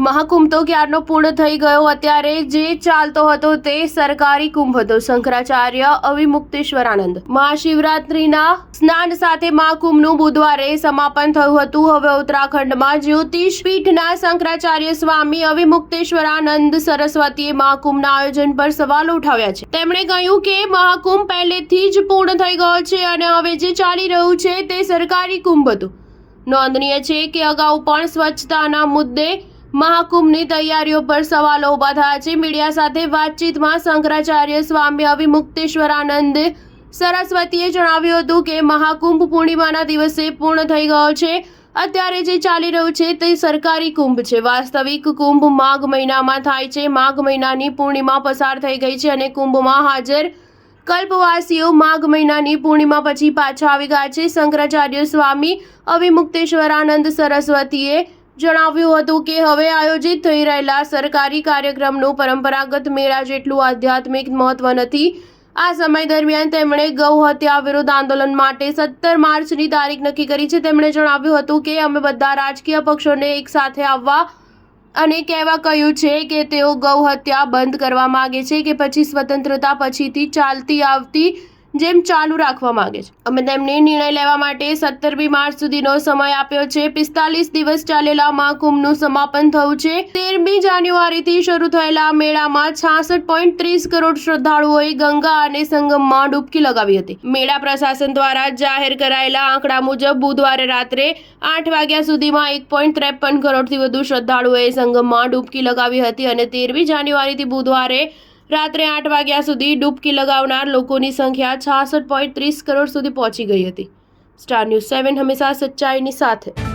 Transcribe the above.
મહાકુંભ તો ક્યારનો પૂર્ણ થઈ ગયો. અત્યારે જે ચાલતો હતો તે સરકારી કુંભ હતો. શંકરાચાર્ય અવિમુક્તેશ્વરાનંદ મહાશિવરાત્રિના સ્નાન સાથે મહાકુંભનું બુધવારે સમાપન થયું હતું. હવે ઉત્તરાખંડમાં જ્યોતિષ પીઠના શંકરાચાર્ય સ્વામી અવિમુક્તેશ્વરાનંદ સરસ્વતીએ મહાકુંભના આયોજન પર સવાલો ઉઠાવ્યા છે. તેમણે કહ્યું કે મહાકુંભ પહેલેથી જ પૂર્ણ થઈ ગયો છે અને હવે જે ચાલી રહ્યું છે તે સરકારી કુંભ હતું. નોંધનીય છે કે અગાઉ પણ સ્વચ્છતાના મુદ્દે મહાકુંભની તૈયારીઓ પર સવાલો ઉભા થયા છે. મીડિયા સાથે વાતચીતમાં શંકરાચાર્ય સ્વામી અવિમુક્તેશ્વરાનંદ સરસ્વતીએ જણાવ્યું હતું કે મહાકુંભ પૂર્ણિમાના દિવસે પૂર્ણ થઈ ગયો છે. અત્યારે જે ચાલી રહ્યું છે તે સરકારી કુંભ છે. વાસ્તવિક કુંભ માઘ મહિનામાં થાય છે. માઘ મહિનાની પૂર્ણિમા પસાર થઈ ગઈ છે અને કુંભમાં હાજર કલ્પવાસીઓ માઘ મહિનાની પૂર્ણિમા પછી પાછા આવી ગયા છે. શંકરાચાર્ય સ્વામી અવિમુક્તેશ્વરાનંદ સરસ્વતીએ જણાવ્યું હતું કે હવે આયોજિત થઈ રહેલા સરકારી કાર્યક્રમનું પરંપરાગત મેળા જેટલું આધ્યાત્મિક મહત્વ નથી. આ સમય દરમિયાન તેમણે ગૌ હત્યા વિરુદ્ધ આંદોલન માટે 17 માર્ચની તારીખ નક્કી કરી છે. તેમણે જણાવ્યું હતું કે અમે બધા રાજકીય પક્ષોને એક સાથે આવવા અને કહેવા કહ્યું છે કે તેઓ ગૌ હત્યા બંધ કરવા માંગે છે કે પછી સ્વતંત્રતા પછીથી ચાલતી આવતી જેમ ચાલુ રાખવા માંગે છે. અમે તેમને નિર્ણય લેવા માટે 17મી માર્ચ સુધીનો સમય આપ્યો છે. 45 દિવસ ચાલેલા મહાકુંભનું સમાપન થયું છે. 13મી જાન્યુઆરીથી શરૂ થયેલા મેળામાં 66.30 કરોડ શ્રદ્ધાળુઓએ ગંગા અને સંગમમાં ડૂબકી લગાવી હતી. મેળા પ્રશાસન દ્વારા જાહેર કરાયેલા આંકડા મુજબ બુધવારે રાત્રે 8 વાગ્યા સુધીમાં 1.53 કરોડથી વધુ શ્રદ્ધાળુઓએ સંગમમાં ડૂબકી લગાવી હતી અને 13મી જાન્યુઆરીથી બુધવારે રાત્રે 8 વાગ્યા સુધી ડૂબકી લગાવનાર લોકોની સંખ્યા 66.30 કરોડ સુધી પહોંચી ગઈ હતી. સ્ટાર ન્યૂઝ 7 હંમેશા સચ્ચાઈની સાથે.